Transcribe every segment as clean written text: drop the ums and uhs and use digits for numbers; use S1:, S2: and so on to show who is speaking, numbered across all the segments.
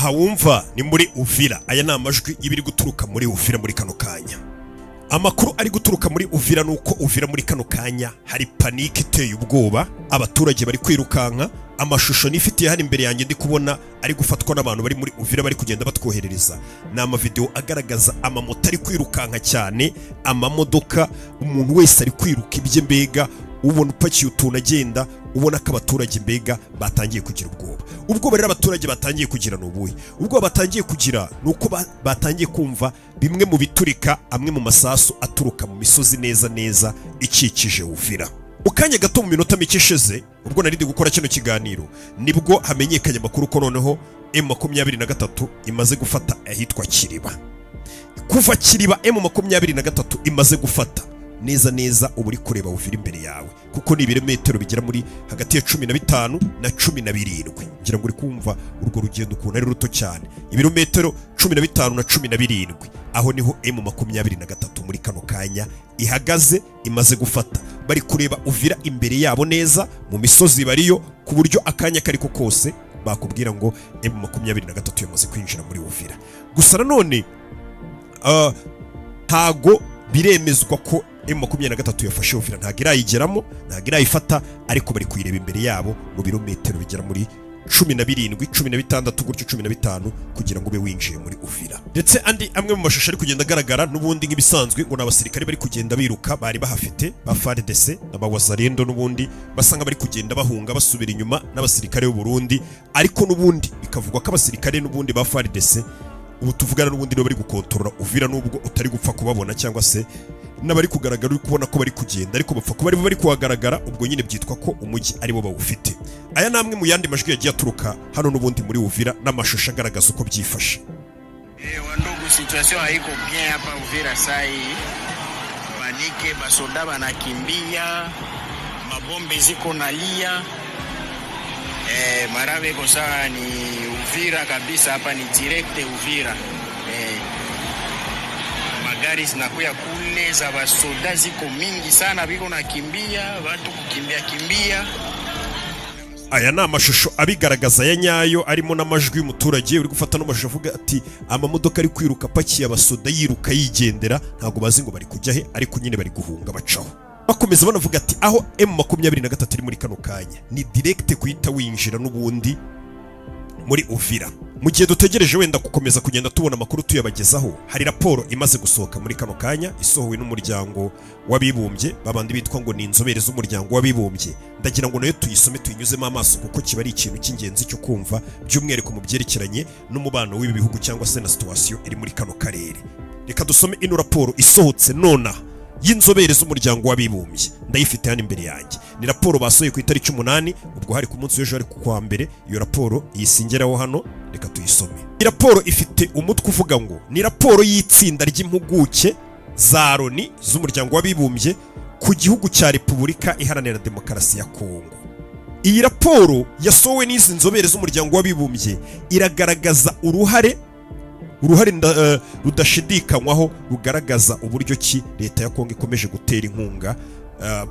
S1: aha wumva ni muri Uvira. Aya ni amajwi y'ibiri guturuka muri Uvira muri kano kanya. Amakuru ari guturuka muri Uvira nuko Uvira muri kano kanya hari panike iteye ubwoba, abaturage bari kwirukanka. Amashusho nifitiye hano imbere yanjye ndi kubona ari gufatwa n'abantu bari muri Uvira bari kugenda batwoherereza. Ni amavideo agaragaza amamoto ari kwirukanka cyane, amamodoka, umuntu wese ari kwiruka ibye mbega, ubona upakiye utuntu agenda, ubona ko abaturage mbega batangiye kugira ubwoba. Ubwoba rero abaturage batangiye kugira n'ubuye. Ubwoba batangiye kugira nuko batangiye kumva bimwe mu biturika, amwe mu masasu aturuka mu misozi neza neza ikikije Uvira. Ukanya gato mu minota mike ishize ubwo narindi gukora kino kiganiro nibwo hamenyekanye amakuru ko noneho M23 imaze gufata ahitwa Kiriba. Kuva Kiriba M23 imaze gufata neza neza uburi kureba Uvira imbere yawe, kuko ni ibirometero bigera muri hagati ya 15 na 17. Ngira ngo uri kumva urwo rugendo ukuntu ari ruto cyane, ibirometero 15 na 17. Aho niho M23 muri kano kanya ihagaze, imaze gufata. Bari kureba Uvira imbere yabo neza mu misozi bariyo, ku buryo akanya kariko kose bakubwira ngo M23 yamaze kwinjira muri Uvira. Gusa nanone ntago biremezwa ko M23 yafashe Uvira, ntago irayigeramo, ntago irayifata, ariko bari kuyireba imbere yabo mu birometero bigera muri 17, 16 gutyo 15 kugira ngo ube winjiye muri Uvira. Ndetse andi amwe mu mashusho ari kugenda agaragara n'ubundi nk'ibisanzwe ngo n'abasirikare bari kugenda biruka, bari bahafite ba FARDC n'abawazarendo, n'ubundi basanga bari kugenda bahunga basubira inyuma n'abasirikare b'u Burundi, ariko n'ubundi bikavugwa ko abasirikare n'ubundi ba FARDC ubu tuvugana n'ubundi no bari gukontorora Uvira, nubwo utari gupfa kubabona cyangwa se n'abari kugaragara uri kubona ko bari kugenda, ariko bapfa kuba bari kuhagaragara, ubwo nyine byitwa ko umujyi ari bo bawufite. Aya namwe mu yandi majwi yagiye aturuka hano n'ubundi muri Uvira n'amashusho agaragaza uko byifashe.
S2: Wandugu, situation haiko bien hapa Uvira sai. Panike, basoda banakimbia, mabombe ziko nalia. Marave ko sawa ni Uvira kabisa, hapa ni direct Uvira. Magari zinakuya kule za basoda ziko mingi sana, biko nakimbia, watu kukimbia.
S1: Aya ni amashusho abigaragaza ya nyayo, arimo n'amajwi y'umuturage uri gufata n'amashusho avuga ati amamodoka ari kwiruka apakiye abasoda yiruka yigendera, ntago bazi ngo bari kujya he, ariko nyine bari guhunga bacaho. Bakomeza banavuga ati aho M23 iri muri kano kanya ni direct kuhita winjira n'ubundi muri Uvira. Mu gihe dutegereje wenda gukomeza kugenda tubona amakuru tuyabagezaho, hari raporo imaze gusohoka muri kano kanya isohowe n'umuryango w'abibumbye, babandi bitwa ngo ni inzobere z'umuryango w'abibumbye. Ndagira ngo nayo tuyisome tuyinyuzemo amaso, kuko kiba ari ikintu cy'ingenzi cyo kumva by'umwihariko mu byerekeranye n'umubano w'ibi bihugu cyangwa se na situation iri muri kano karere. Reka dusome ino raporo isohotse nona y'inzobere z'umuryango w'abibumbye, ndayifite hano imbere yanjye. Ni raporo basohoye ku itariki 8, ubwo hari ku munsi w'ejo ari kwa mbere. Iyo raporo yisingiraho hano, reka tuyisome. Iyi raporo ifite umutwe uvuga ngo ni raporo y'itsinda ry'impuguke za Loni z'umuryango w'abibumbye ku gihugu cya Repubulika Iharanira Demokarasi ya Kongo. Iyi raporo yasohowe n'izi nzobere z'umuryango w'abibumbye iragaragaza uruhare rudashidikanywaho rugaragaza uburyo ki leta ya Kongo ikomeje gutera inkunga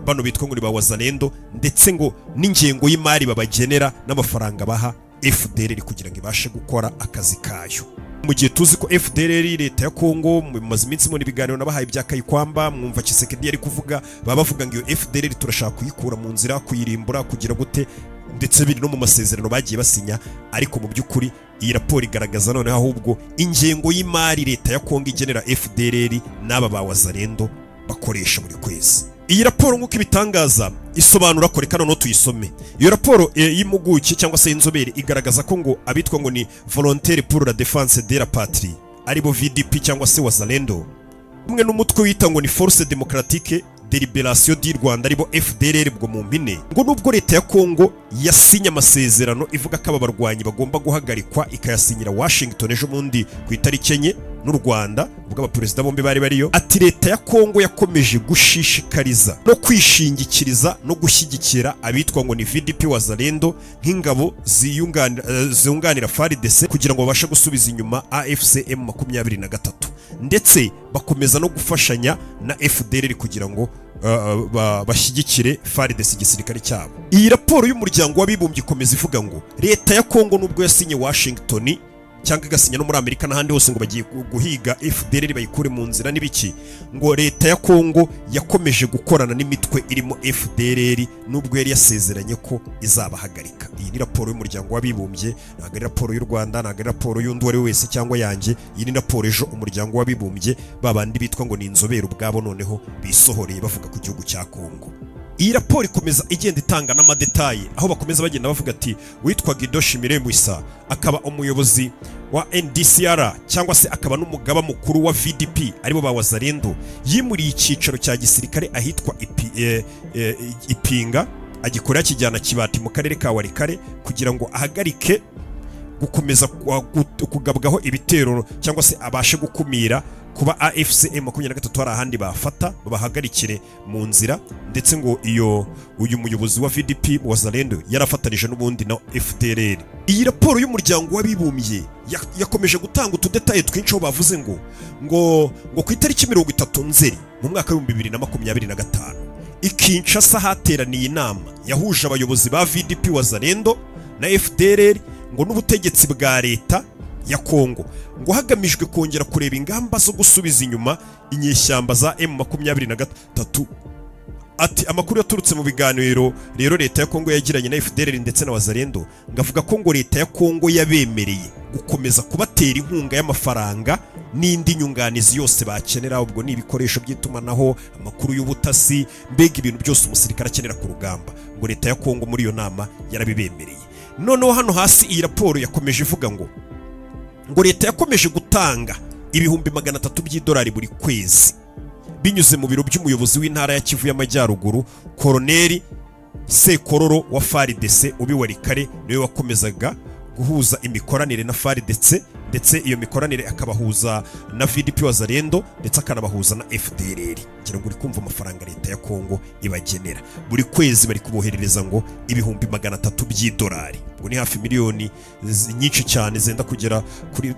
S1: bano bitwa ngo ni bawazalendo, ndetse ngo n'ingengo y'imari babagenera n'amafaranga baha FDLR kugira ngo ibashe gukora akazi kayo. Mu gihe tuzi ko FDLR leta ya Kongo mu mazi iminsi mu biganiro nabahaye byakayikwamba, mwumva Kisekedi yari kuvuga, bavuga ngo iyo FDLR turashaka kuyikura mu nzira, kuyirimbura, kugira gute, ndetse biri no mu masezerano bagiye basinya. Ariko mu by'ukuri iyi raporo igaragaza noneho ahubwo ingengo y'imari leta ya Kongo igenera FDLR n'aba bawazalendo bakoresha buri kwezi. Iyi raporo nk'uko ibitangaza isobanura ko, reka no tuyisome. Iyo raporo y'impuguke cyangwa se inzobere igaragaza ko ngo abitwa ngo ni volontaire pour la défense de la patrie, aribo VDP cyangwa se wazalendo, umwe n'umutwe wita ngo ni Force Démocratique de Libération du Rwanda, aribo FDLR bwo mu mpine, ngo nubwo leta ya Kongo yasinye amasezerano ivuga ko aba barwanyi bagomba guhagarikwa, ikayasinyira Washington ejo bundi ku itariki 4 n'u Rwanda, ubwo abaperezida bombi bari bariyo, ati leta ya Kongo yakomeje gushishikariza no kwishingikiriza no gushyigikira abitwa ngo ni VDP wazalendo nk'ingabo ziyunganira FARDC kugira ngo babashe gusubiza inyuma AFC M23, ndetse bakomeza no gufashanya na FDLR kugira ngo bashyigikire FARDC igisirikare cyabo. Iyi raporo y'umuryango w'abibumbye ikomeza ivuga ngo leta ya Kongo nubwo yasinye Washington cyangwa igasinya no muri Amerika n'ahandi hose ngo bagiye guhiga FDLR bayikure mu nzira n'ibiki, ngo leta ya Kongo yakomeje gukorana n'imitwe irimo FDLR nubwo yari yasezeranye ko izabahagarika. Iyi ni raporo y'umuryango w'abibumbye, ntabwo ari raporo y'u Rwanda, ntabwo ari raporo y'undi wari wese cyangwa yanjye. Iyi ni raporo ejo umuryango w'abibumbye babandi bitwa ngo ni inzobere ubwabo noneho bisohoreye bavuga ku gihugu cya Kongo. Iyi raporo ikomeza igenda itanga n'amadetayi, aho bakomeza bagenda bavuga ati witwa Guido Shimire Mwisa akaba umuyobozi wa NDCR cyangwa se akaba n'umugaba mukuru wa VDP aribo ba Wazalendo, yimuriye icyicaro cya gisirikare ahitwa Ipinga agikorera kijyana Kibati mu karere ka Warikare kugira ngo ahagarike gukomeza kugabwaho ibitero cyangwa se abashe gukumira kuba AFCM 23 hari ahandi bafata babahagarikire mu nzira. Ndetse ngo uyu muyobozi wa VDP Wazalendo yarafatanije n'ubundi na FDLR. Iyi raporo y'umuryango w'abibumbye yakomeje gutanga utudetaye twinshi, aho bavuze ngo ku itariki 30 Nzeri mu mwaka wa 2025 Kinshasa hateraniye inama yahuje abayobozi ba VDP Wazalendo na FDLR ngo n'ubutegetsi bwa leta ya Kongo, ngo hagamijwe kongera kureba ingamba zo gusubiza inyuma inyeshyamba za M23. Ati amakuru yaturutse mu biganiro rero leta ya Kongo yagiranye na FDLR ndetse na Wazalendo, ngavuga ko ngo leta ya Kongo yabemereye gukomeza kubatera inkunga y'amafaranga n'indi nyunganizi yose bakenera, ubwo ni ibikoresho by'itumanaho, amakuru y'ubutasi, mbega ibintu byose umusirikare akenera ku rugamba, ngo leta ya Kongo muri iyo nama yarabibemereye. Noneho hano hasi iyi raporo yakomeje ivuga ngo leta yakomeje gutanga ibihumbi 300 by'idolari buri kwezi binyuze mu biro by'umuyobozi w'intara ya Kivu y'Amajyaruguru Koloneli Sekororo wa FARDC ubi Warikare, niwe wakomezaga guhuza imikoranire na FARDC, ndetse iyo mikoranire akabahuza na VDP Wazalendo ndetse akanabahuza na FDLR. Ngira ngo uri kumva amafaranga leta ya Kongo ibagenera buri kwezi, bari kuboherereza ngo ibihumbi 300 by'idolari, ngo ni hafi miliyoni nyinshi cyane zenda kugera kuri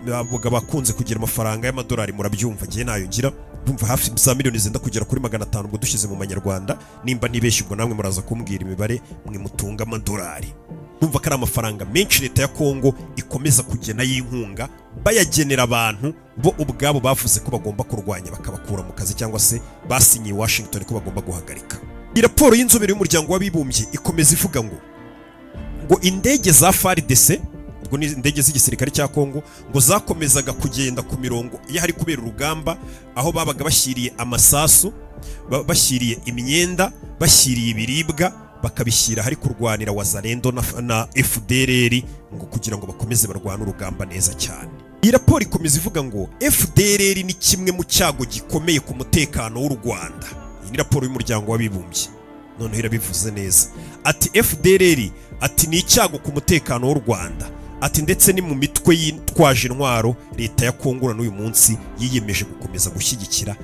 S1: bakunze kugira amafaranga y'amadolari, murabyumva ngiye nayo ngira bumva hafi za miliyoni zenda kugera kuri 500 ngo dushize mu manyarwanda, nimba nibeshye ubwo namwe muraza kumbwira imibare mwe mutunga amadolari. Bumva ko ari amafaranga menshi leta ya Kongo ikomeza kugena y'inkunga bayagenera abantu bo ubwabo bavuze ko bagomba kurwanya bakabakura mu kazi cyangwa se basinyiye Washington ko bagomba guhagarika. Iyi raporo y'inzobere y'umuryango w'abibumbye ikomeza ivuga ngo indege za FARDC, ubwo ni indege z'igisirikare cya Kongo, ngo zakomezaga kugenda ku mirongo iyo hari kubera urugamba, aho babaga bashyiriye amasasu, bashyiriye imyenda, bashyiriye ibiribwa, bakabishyira hari kurwanira Wazalendo na FDLR ngo kugira ngo bakomeze barwana urugamba neza cyane. Iyi raporo ikomeza ivuga ngo FDLR ni kimwe mu cyago gikomeye ku mutekano w'u Rwanda. Iyi ni raporo y'umuryango w'abibumbye, noneho irabivuze neza. Ati FDLR ati ni icyago ku mutekano w'u Rwanda, ati ndetse ni mu mitwe yitwaje intwaro leta ya Kongo n'uyu munsi yiyemeje gukomeza gushyigikira,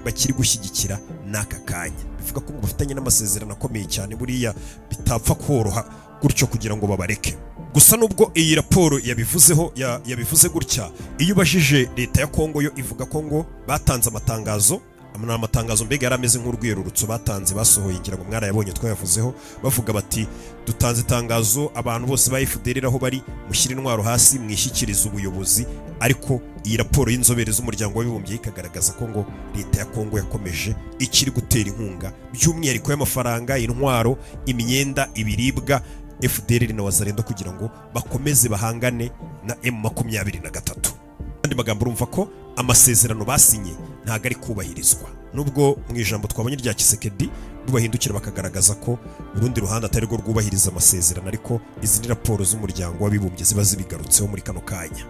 S1: bakiri gushyigikira n'aka kanya. Bivuga ko bafitanye n'amasezerano akomeye cyane, buriya bitapfa koroha gutyo kugira ngo babareke. Gusa nubwo iyi raporo yabivuze gutya, iyo ubajije leta ya Kongo yo ivuga ko ngo batanze amatangazo, amatangazo mbega yarameze nk'urwiyerurutso batanze basohoye, ngira ngo mwarayabonye twayavuzeho, bavuga bati dutanze itangazo abantu bose ba FDLR aho bari mushyira intwaro hasi mwishyikiriza ubuyobozi. Ariko iyi raporo y'inzobere z'umuryango w'abibumbye ikagaragaza ko ngo leta ya Kongo yakomeje ikiri gutera inkunga by'umwihariko y'amafaranga, intwaro, imyenda, ibiribwa FDLR na Wazalendo kugira ngo bakomeze bahangane na M23. Andi magambo urumva ko amasezerano basinye ntago ari kubahirizwa, nubwo mu ijambo twabonye rya Kisekedi rubahindukira bakagaragaza ko urundi ruhande atari rwo rwubahiriza amasezerano, ariko izi ni raporo z'umuryango w'abibumbye ziba zibigarutseho muri kano kanya.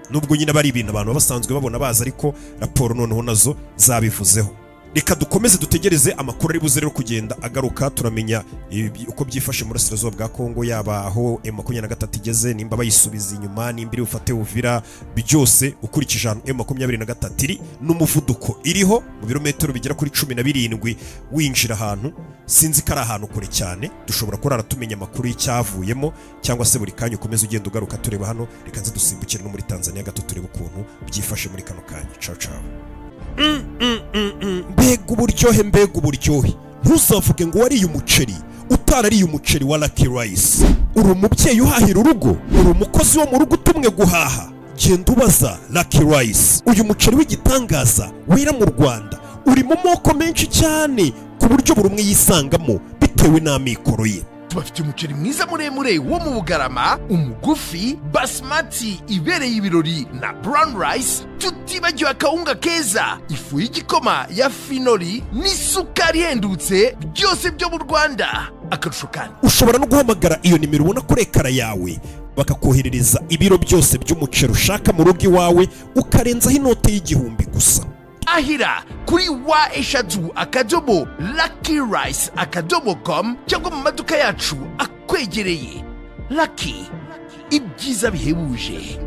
S1: Nubwo nyine bari ibintu abantu basanzwe babona baza, ariko raporo noneho nazo zabivuzeho. Reka dukomeze dutegereze amakuru ari buze rero kugenda agaruka, turamenya uko byifashe mu burasirazuba bwa Kongo, yaba aho M23 igeze, nimba bayisubiza inyuma, nimba iri bufate Uvira, byose ukurikije ahantu M23 iri n'umuvuduko iriho mu birometero bigera kuri 17 winjira ahantu, sinzi ko ari ahantu kure cyane. Dushobora kurara tumenya amakuru y'icyavuyemo, cyangwa se buri kanya ukomeze ugenda ugaruka tureba hano. Reka nzi dusimbukire no muri Tanzania gato turebe ukuntu byifashe muri kano kanya. Ciao ciao. Mbega uburyohe, ntuzavuge ngo wariye umuceri utarariye umuceri wa Lucky Rice. Uri umubyeyi uhahira urugo, uri umukozi wo mu rugo utumwe guhaha, genda ubaza Lucky Rice. Uyu muceri w'igitangaza wera mu Rwanda uri mu moko menshi cyane ku buryo buri umwe yisangamo bitewe n'amikoro ye.
S3: Tubafite umuceri mwiza muremure wo mu Bugarama, umugufi, basmati ibereye ibirori na brown rice, tutibagiwe akawunga keza, ifu y'igikoma ya finoli n'isukari ihendutse, byose byo mu Rwanda. Akarusho kandi
S1: ushobora no guhamagara iyo nimero ubona kuri ekara yawe bakakoherereza ibiro byose by'umuceri ushaka mu rugo iwawe ukarenzaho inote y'igihumbi gusa.
S3: Ahira kuri wa@luckyrice.com cyangwa mu maduka yacu akwegereye. Lucky, ibyiza bihebuje.